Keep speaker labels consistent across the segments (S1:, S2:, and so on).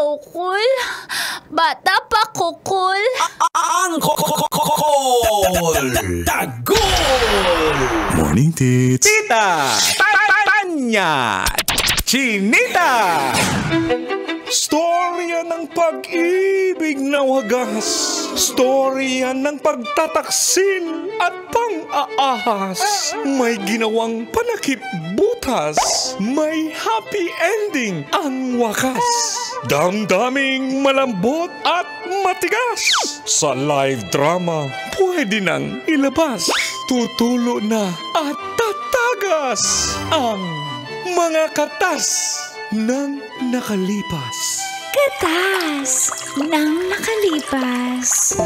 S1: ukol. Bata pa kukol.
S2: Ang Tagol!
S3: Morning, Tits.
S2: Tita! Tanya! Chinita! Storya ng pag-ibig na wagas. Storya ng pagtataksil at pang-aahas. May ginawang panakip butas. May happy ending ang wakas. Damdaming malambot at matigas. Sa live drama, pwede nang ilabas. Tutulo na at tatagas ang mga katas ng nakalipas.
S1: Katas ng nakalipas.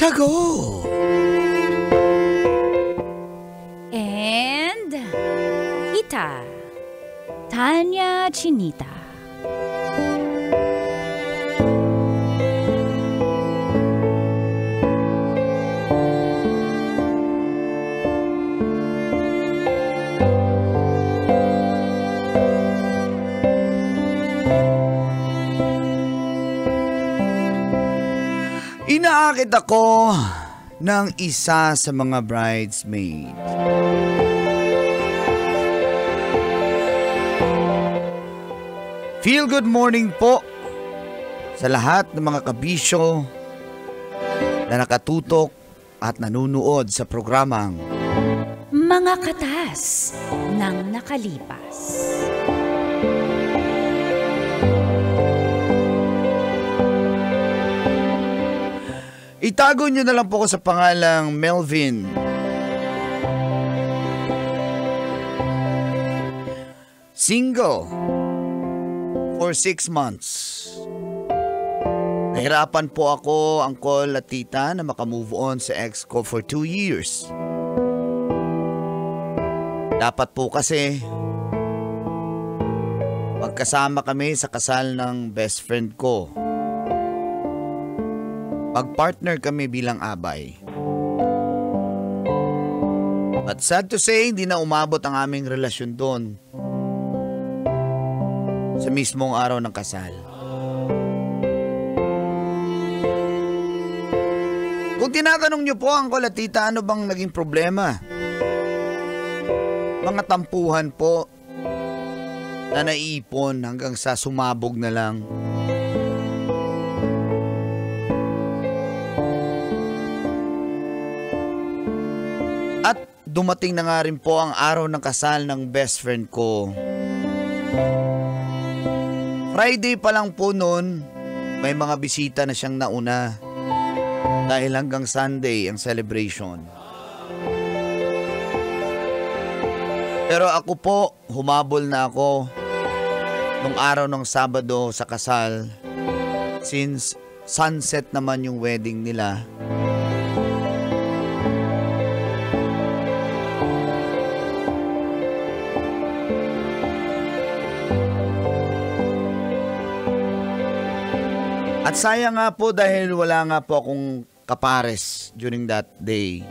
S2: Tagol!
S1: And Ita, Tanya Chinita.
S4: Inaakit ako ng isa sa mga bridesmaid. Feel good morning po sa lahat ng mga kabisyo na nakatutok at nanunood sa programang
S1: Mga Katas ng Nakalipas.
S4: Itago nyo na lang po ko sa pangalang Melvin. Single for 6 months. Nahirapan po ako, uncle at tita, na makamove on sa ex ko for 2 years. Dapat po kasi magkasama kami sa kasal ng best friend ko. Mag-partner kami bilang abay. But sad to say, hindi na umabot ang aming relasyon doon sa mismong araw ng kasal. Kung tinatanong niyo po, uncle at tita, ano bang naging problema? Mga tampuhan po na naiipon hanggang sa sumabog na lang. Dumating na nga rin po ang araw ng kasal ng best friend ko. Friday pa lang po noon, may mga bisita na siyang nauna. Dahil hanggang Sunday ang celebration. Pero ako po, humabol na ako nung araw ng Sabado sa kasal. Since sunset naman yung wedding nila. At sayang nga po dahil wala nga po akong kapares during that day.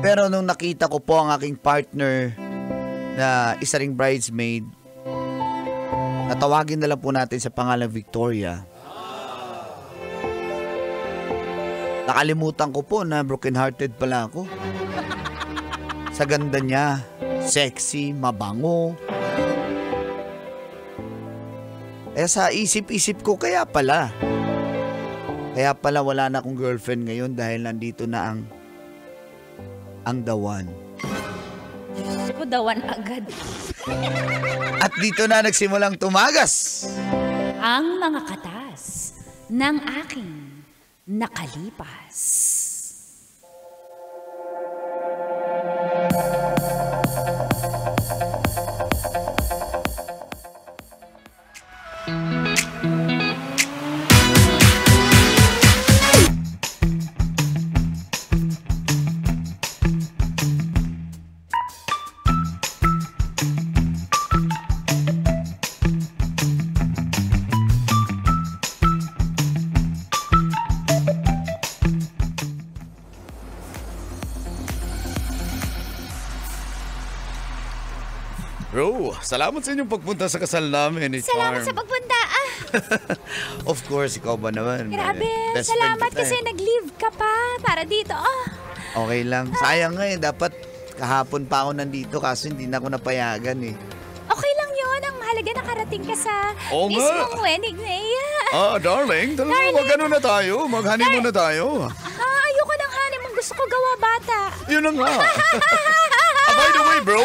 S4: Pero nung nakita ko po ang aking partner na isa ring bridesmaid, natawagin na lang po natin sa pangalan Victoria. Nakalimutan ko po na broken-hearted pala ako. Sa ganda niya, sexy, mabango. Eh sa isip-isip ko, kaya pala wala na akong girlfriend ngayon dahil nandito na ang the one.
S1: Ako dawan agad.
S4: At dito na nagsimulang tumagas
S1: Ang mga katas ng aking nakalipas.
S4: Bro, salamat sa inyong pagpunta sa kasal namin.
S1: Salamat sa pagpunta.
S4: Of course, ikaw ba naman?
S1: Grabe,
S4: Best friend
S1: salamat
S4: kita
S1: kasi nag-leave ka pa para dito.
S4: Okay lang. Sayang nga dapat kahapon pa ako nandito kasi hindi na ako napayagan
S1: Okay lang yun. Ang mahalaga nakarating ka sa
S4: Oo nga.
S1: mismong wedding na iyan.
S4: Darling, talagang mag-ano na tayo? Mag-honeymoon na tayo.
S1: Ayoko ng honeymoon. Gusto ko gawa bata.
S4: Yun na nga. By the way, bro,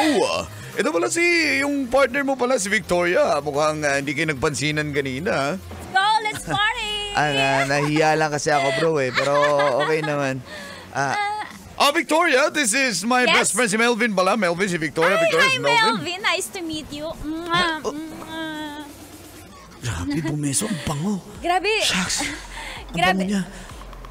S4: ito pala yung partner mo pala, si Victoria. Mukhang hindi kayo nagpansinan kanina.
S1: Go, let's party!
S4: Nahiya lang kasi ako, bro, pero okay naman. Victoria, this is my
S1: Yes?
S4: best friend, si Melvin pala. Melvin, si Victoria. Victoria,
S1: Hi,
S4: si Melvin.
S1: Melvin. Nice to meet you.
S4: Grabe, bumeso. Ang bango.
S1: Grabe.
S4: Shucks.
S1: Grabe.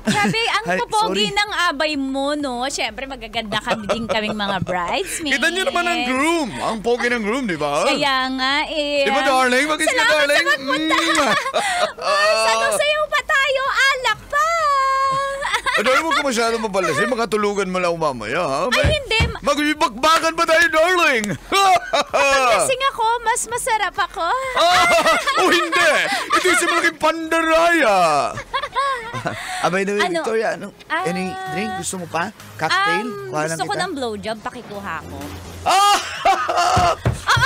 S1: Grabe, ang
S4: Ay,
S1: popogi
S4: sorry.
S1: ng abay mo, no? Siyempre, magaganda kami din kaming mga bridesmaids.
S4: Kita niyo naman ang groom. Ang pogi ng groom, di ba?
S1: Kaya nga,
S4: Di ba, darling? Mag-kiss ka,
S1: Salamat
S4: darling.
S1: sa pagpunta. Sayaw pa tayo. Alak pa.
S4: Darling, huwag ka masyado mapalasin. Makatulugan mo lang mamaya, ha?
S1: Ay, hindi.
S4: Magbibakbakan pa tayo, darling.
S1: Paglasing ako, mas masarap ako.
S4: Hindi! Ito yung malaking pandaraya! By the way,
S1: Ano?
S4: Victoria, any drink? Gusto mo pa? Cocktail? Kuha lang
S1: Gusto ko
S4: kita.
S1: ng blowjob, pakikuha ko.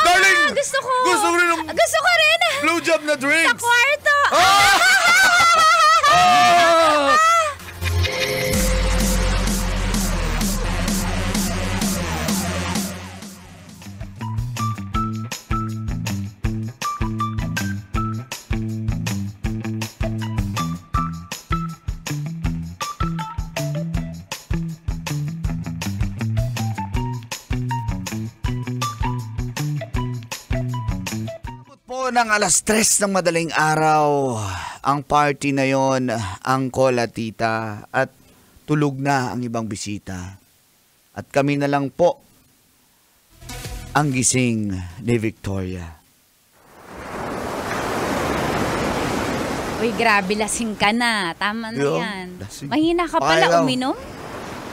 S4: Darling!
S1: Gusto ko.
S4: Gusto ko rin ng
S1: Gusto ko rin.
S4: blowjob na
S1: Sa
S4: drinks!
S1: kwarto.
S4: Ah! Po ng alas 3 ng madaling araw, ang party na yon, ang Kola Tita, at tulog na ang ibang bisita. At kami na lang po ang gising ni Victoria.
S1: Uy, grabe, lasing ka na. Tama na
S4: Yo,
S1: yan.
S4: lasing.
S1: Mahina ka
S4: Kaya
S1: pala
S4: lang.
S1: uminom?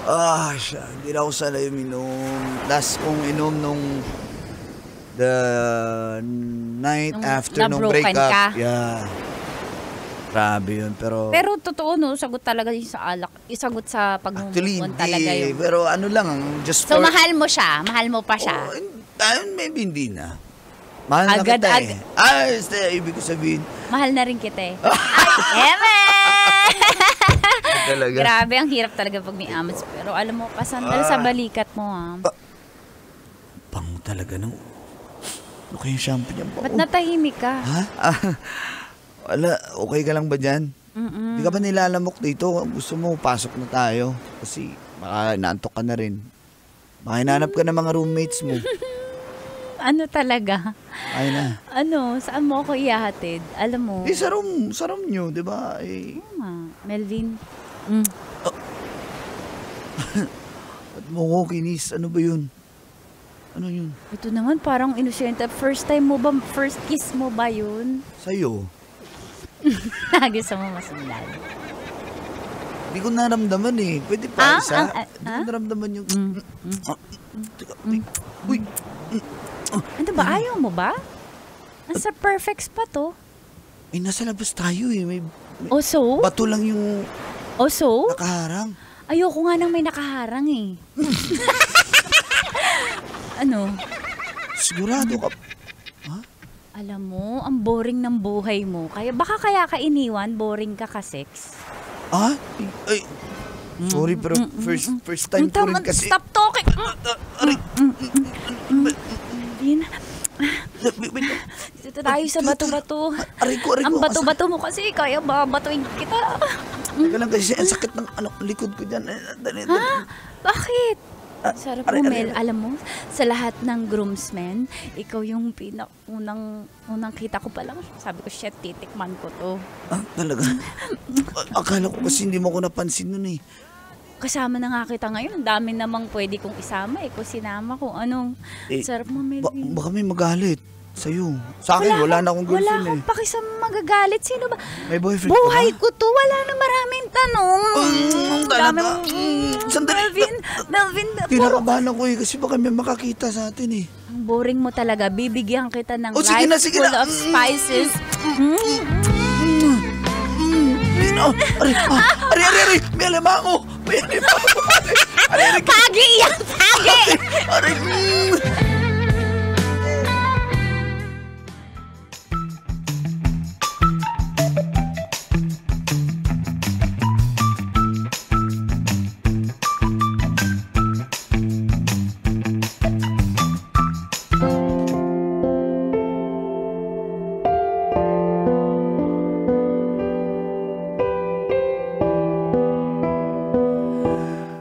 S4: Hindi na ako sanay uminom. Last kong inom nung the night
S1: Nung
S4: after nung
S1: na-broken
S4: breakup.
S1: ka?
S4: Yeah. Grabe yun, pero
S1: Totoo, no? Sagot talaga yung sa alak. Isagot sa
S4: actually
S1: pag-move on
S4: hindi.
S1: talaga yun.
S4: Pero ano lang, just
S1: So,
S4: for...
S1: mahal mo siya? Mahal mo pa siya?
S4: Maybe hindi na. Mahal na
S1: Agad-
S4: kita ibig ko sabihin.
S1: Mahal na rin kita eh. Ay, eme!
S4: Talaga.
S1: Grabe, ang hirap talaga pag may amats. Pero alam mo, pasandal sa balikat mo, ha?
S4: Bango talaga ng... Ano kayong shampoo niyan?
S1: Ba't natahimik ka?
S4: Ha? Wala, okay ka lang ba dyan? Hindi ka ba nilalamok dito? Gusto mo, pasok na tayo. Kasi baka naantok ka na rin. Baka hinanap ka ng mga roommates mo.
S1: Ano talaga?
S4: Ay na.
S1: Ano? Saan mo ako ihahatid? Alam mo?
S4: Sa room nyo, di ba?
S1: Melvin.
S4: Ba't mo ko kinis? Ano ba yun? Ano yun?
S1: Ito naman parang inosente. First kiss mo ba yun?
S4: Sa'yo.
S1: Gusto mo masundan?
S4: Hindi ko naramdaman eh. Pwede pa isa? Hindi ko
S1: ah?
S4: naramdaman yung... Teka, uy.
S1: Ano ba? Ayaw mo ba? Nasa perfect spot, oh.
S4: Eh, nasa labas tayo eh. May
S1: O so?
S4: bato lang yung
S1: O so?
S4: nakaharang.
S1: Ayoko nga nang may nakaharang eh. Ano?
S4: Sigurado ka.
S1: Alam mo, ang boring ng buhay mo. Baka kaya ka iniwan, boring ka ka-sex.
S4: Ay, sorry pero first time ko rin kasi.
S1: Stop talking!
S4: Aray,
S1: Melvin, dito tayo sa bato-bato.
S4: aray ko.
S1: Ang bato-bato mo kasi, kaya ba batuin kita?
S4: Teka lang kasi ang sakit ng likod ko dyan. Dali.
S1: Bakit? Sarap
S4: aray,
S1: mo,
S4: aray,
S1: Mel. Alam mo, sa lahat ng groomsmen, ikaw yung unang kita ko pa lang. Sabi ko, shit, titikman ko to.
S4: Talaga? Akala ko kasi hindi mo ako napansin nun eh.
S1: Kasama na nga kita ngayon. Ang dami namang pwede kong isama eh. Kung sinama ko, anong sarap mo, Melvin.
S4: Baka may magalit. sa'yo? Sa akin, wala na akong girlfriend
S1: Wala akong paki sa magagalit. Sino ba?
S4: May boyfriend
S1: Buhay
S4: ka ba?
S1: ko to. Wala na maraming tanong.
S4: Talaga? Sandali.
S1: Melvin,
S4: Kinakabahan ako kasi baka may makakita sa atin eh.
S1: ang boring mo talaga. Bibigyan kita ng
S4: Sige
S1: life
S4: na.
S1: full of spices.
S4: Ari, may alimango. Ari.
S1: Pagi yan! Pagi!
S4: Ari.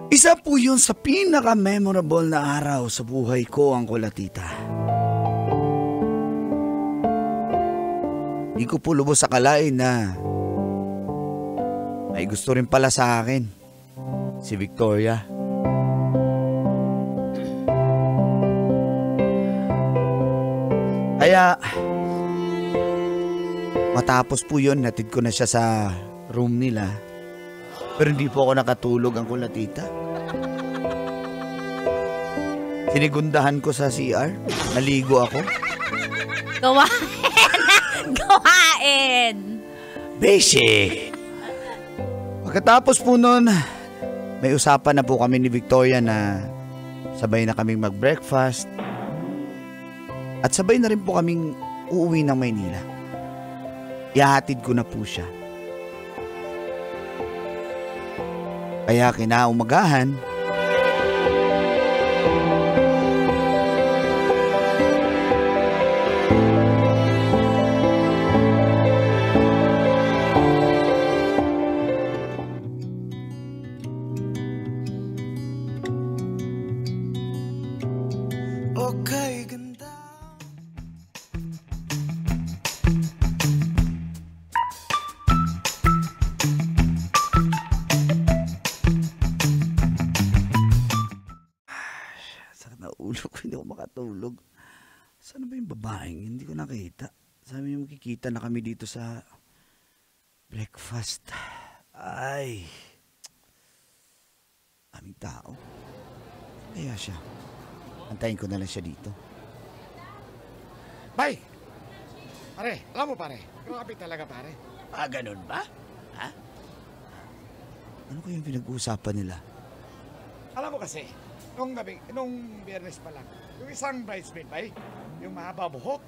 S4: Isa po yun sa pinaka-memorable na araw sa buhay ko, ang kulatita. Di ko po lubos akalain na may gusto rin pala sa akin, si Victoria. Kaya, matapos po yun, natid ko na siya sa room nila. Pero hindi po ako nakatulog, ang kulatita. Sinigundahan ko sa CR. Naligo ako.
S1: Gawain!
S4: Basic! Pagkatapos po nun, may usapan na po kami ni Victoria na sabay na kaming mag-breakfast. At sabay na rin po kaming uuwi ng Maynila. Ihahatid ko na po siya. Kaya kinaumagahan,
S2: Okay, ganda.
S4: sakit na ulo ko, hindi ako makatulog. Saan ba yung babaeng? Hindi ko nakita. Sabi niya makikita na kami dito sa breakfast. Ay, aming tao. Kaya siya. Antayin ko na lang siya dito.
S3: Bay! Pare, alam mo pare, grabe talaga pare.
S4: Ganun ba? Ha? Ano kayong pinag-uusapan nila?
S3: Alam mo kasi, nung biyernes pa lang, yung isang bridesmaid bay, yung mahaba buhok.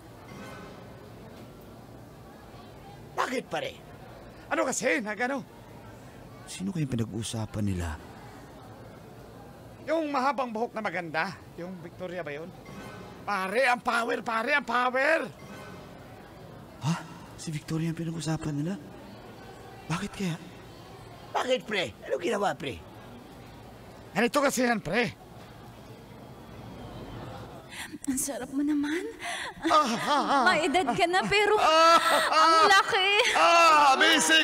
S4: Bakit pare?
S3: Ano kasi, nagano?
S4: Sino kayong pinag-uusapan nila?
S3: Yung mahabang buhok na maganda, yung Victoria ba yun? Pare, ang power, pare, ang power!
S4: Ha? Si Victoria ang pinag-uusapan nila? Bakit kaya? Bakit pre? Ano ginawa pre?
S3: Ganito kasi yan, pre.
S1: Ang sarap mo naman. Maedad ka na pero ang laki.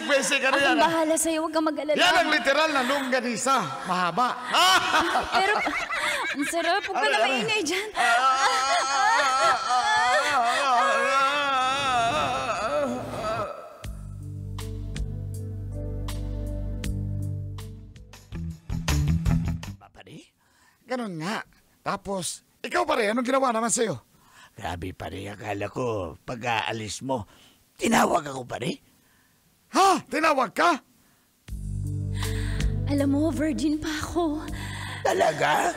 S3: Basic, ano yan?
S1: Akong bahala sa'yo, huwag kang mag-alala.
S3: Yan ang literal na longganisa, mahaba.
S1: Pero ang sarap, huwag ka na maingay dyan.
S4: Pare?
S3: Ganun nga. Tapos, ikaw pare, anong ginawa naman sa'yo?
S4: Grabe pare, akala ko pag aalis mo, tinawag ako pare.
S3: Ha? Tinawag ka?
S1: Alam mo, virgin pa ako.
S4: Talaga?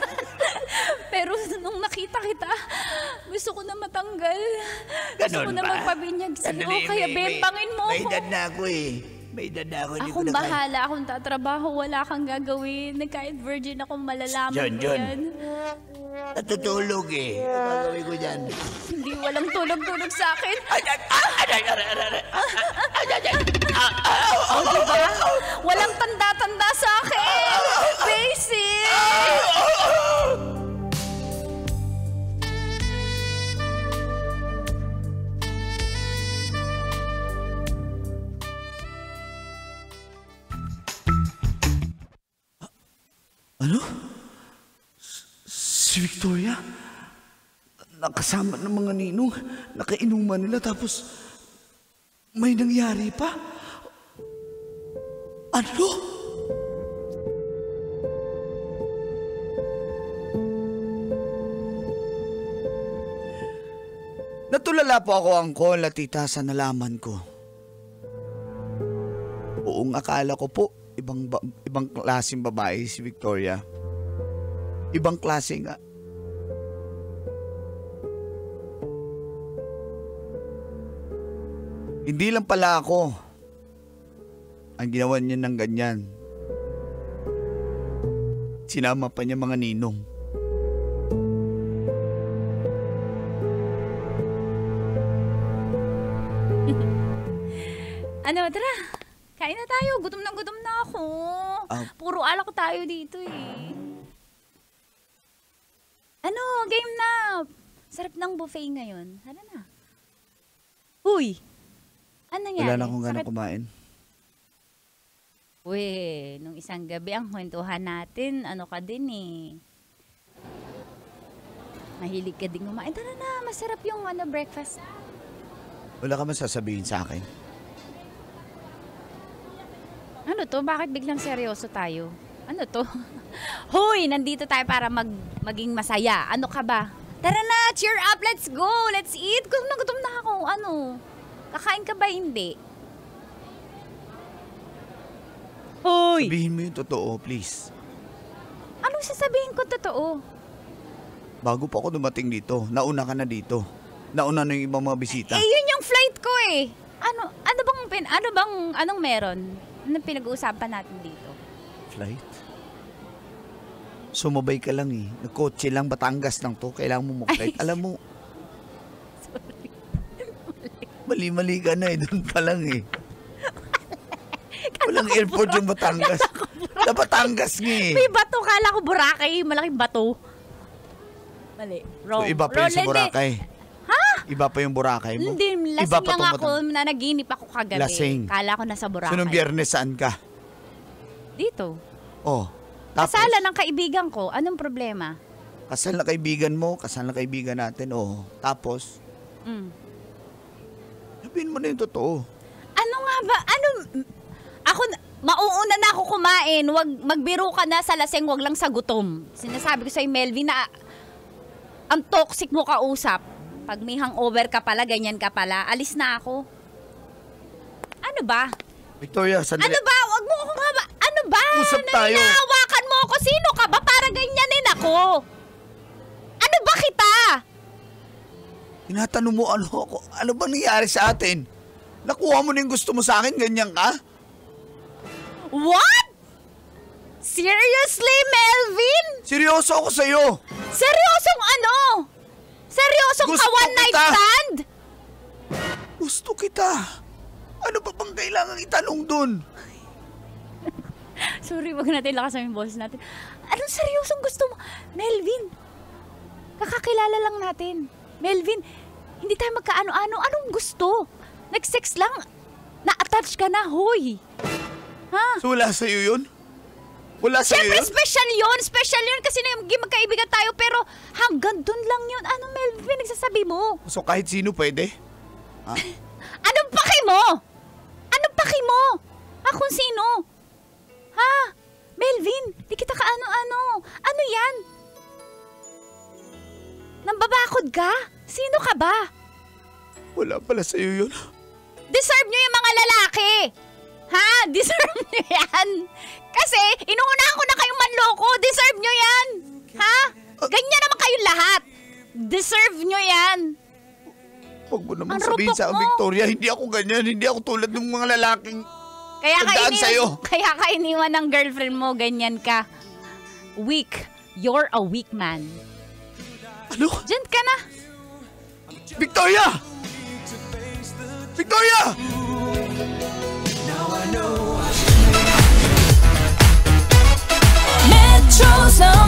S1: Pero nung nakita kita, gusto ko na matanggal. Gusto
S4: Ganon
S1: ko na
S4: ba?
S1: magpabinyag sa'yo,
S4: Sandali,
S1: kaya bembangin mo
S4: may
S1: ako.
S4: edad na ako eh. May edad na ako. Hindi ko
S1: Akong
S4: na kaya.
S1: bahala, akong tatrabaho, wala kang gagawin. Kahit virgin ako, malalaman mo
S4: John.
S1: yan.
S4: Natutulog eh. Ano gagawin ko dyan?
S1: Hindi walang tulog-tulog sa akin. O, diba? Walang tanda-tanda sa akin. Basic!
S4: Ano? Si Victoria? nakasama ng mga ninong, nakainuman nila tapos may nangyari pa. Ano? Natulala po ako, Uncle at Tita, sa nalaman ko. Buong akala ko po, ibang klaseng babae si Victoria. Ibang klase nga. Hindi lang pala ako ang ginawa niya ng ganyan. Sinama pa niya mga ninong.
S1: Ano, tara. Kain na tayo. Gutom na ako. Puro alak tayo dito eh. Ano, game na. Sarap ng buffet ngayon. Hala na. Uy! Ano nangyari?
S4: Wala na akong ganang kumain.
S1: Uy, nung isang gabi ang kwentuhan natin, ano ka din eh. Mahilig ka din kumain. Tara na, masarap yung breakfast.
S4: Wala ka man sasabihin sa akin.
S1: Ano to? Bakit biglang seryoso tayo? Ano to? Hoy, nandito tayo para maging masaya. Ano ka ba? Tara na, cheer up, let's go, let's eat. Gutom na ako. Ano? Kakain ka ba hindi? Hoy!
S4: Sabihin mo yung totoo, please.
S1: Anong sasabihin ko totoo?
S4: Bago pa ako dumating dito, nauna ka na dito. Nauna na yung ibang mga bisita.
S1: Eh, yun yung flight ko eh. Anong meron? Anong pinag-uusapan natin dito?
S4: Flight? Sumabay ka lang eh. Nagkotse lang, Batangas lang to. Kailangan mo mag-flight. Alam mo,
S1: Sorry.
S4: mali-mali ka na eh. Doon pa lang eh. Walang airport yung Batangas. Sa Batangas nga eh.
S1: May bato, kala ko Boracay. Malaking bato. Mali. Wrong.
S4: So, iba pa yung sa Boracay.
S1: Ha?
S4: Iba pa yung Boracay mo.
S1: Hindi,
S4: Iba
S1: lasing
S4: pa
S1: lang
S4: tong
S1: ako na naginip ako kagabi.
S4: Lasing.
S1: Kala ko nasa Boracay.
S4: So, nung Biyernes saan ka?
S1: Dito.
S4: Oh. Tapos,
S1: Kasala ng kaibigan ko. Anong problema?
S4: kasal na kaibigan mo, kasal na kaibigan natin. Oh. Tapos, sabihin mo na yung totoo.
S1: Ano nga ba? Mauuna na ako kumain. Wag magbiro ka na sa laseng, wag lang sa gutom. Sinasabi ko sa'yo, Melvin, na ang toxic mo kausap. Pag may hangover ka pala, ganyan ka pala, alis na ako. Ano ba?
S4: Victoria, sandali.
S1: Ano ba? Wag mo ako nga ba? Ano ba?
S4: Usap tayo.
S1: Naninahawakan mo ako. Sino ka ba? Para ganyanin ako. Ano ba kita?
S4: Tinatanong mo ano ba nangyari sa atin? Nakuha mo na yung gusto mo sa akin, ganyan ka?
S1: What? Seriously, Melvin?
S4: Seryoso ako sa'yo.
S1: Seryosong ano? Seryosong
S4: Gusto
S1: ka one night
S4: kita.
S1: stand?
S4: Gusto kita. Ano pa bang kailangan itanong dun?
S1: Sorry, wag natin lakasan yung boss natin. Anong seryosong gusto mo? Melvin, kakakilala lang natin. Melvin, hindi tayo magkaano-ano. Anong gusto? Nag-sex lang, na-attach ka na, hoy. Ha?
S4: So wala sa'yo yun? Wala sa'yo
S1: Siyempre,
S4: yun?
S1: special yun. Special yun kasi magkaibigan tayo. Pero hanggang dun lang yun. Ano, Melvin, nagsasabi mo?
S4: So kahit sino pwede?
S1: Anong paki mo? Anong paki mo? Kung sino? Ha? Melvin, di kita ka-ano-ano. Ano yan? Nambabakod ka? Sino ka ba?
S4: Wala pala sa'yo yun.
S1: Deserve nyo yung mga lalaki. Ha? Deserve nyo yan. Kasi, inuunahan ko na kayong manloko. Deserve nyo yan. Ha? Ganyan naman kayong lahat. Deserve nyo yan.
S4: Huwag mo naman
S1: Ang
S4: sabihin
S1: rupok
S4: sa
S1: mo.
S4: Victoria, hindi ako ganyan. Hindi ako tulad ng mga lalaking
S1: Kaya
S4: tandaan sa'yo.
S1: Kaya ka iniwan ng girlfriend mo, ganyan ka. Weak. You're a weak man.
S4: Ano?
S1: Diyan ka na.
S4: Victoria! Victoria!
S5: Metro Zone.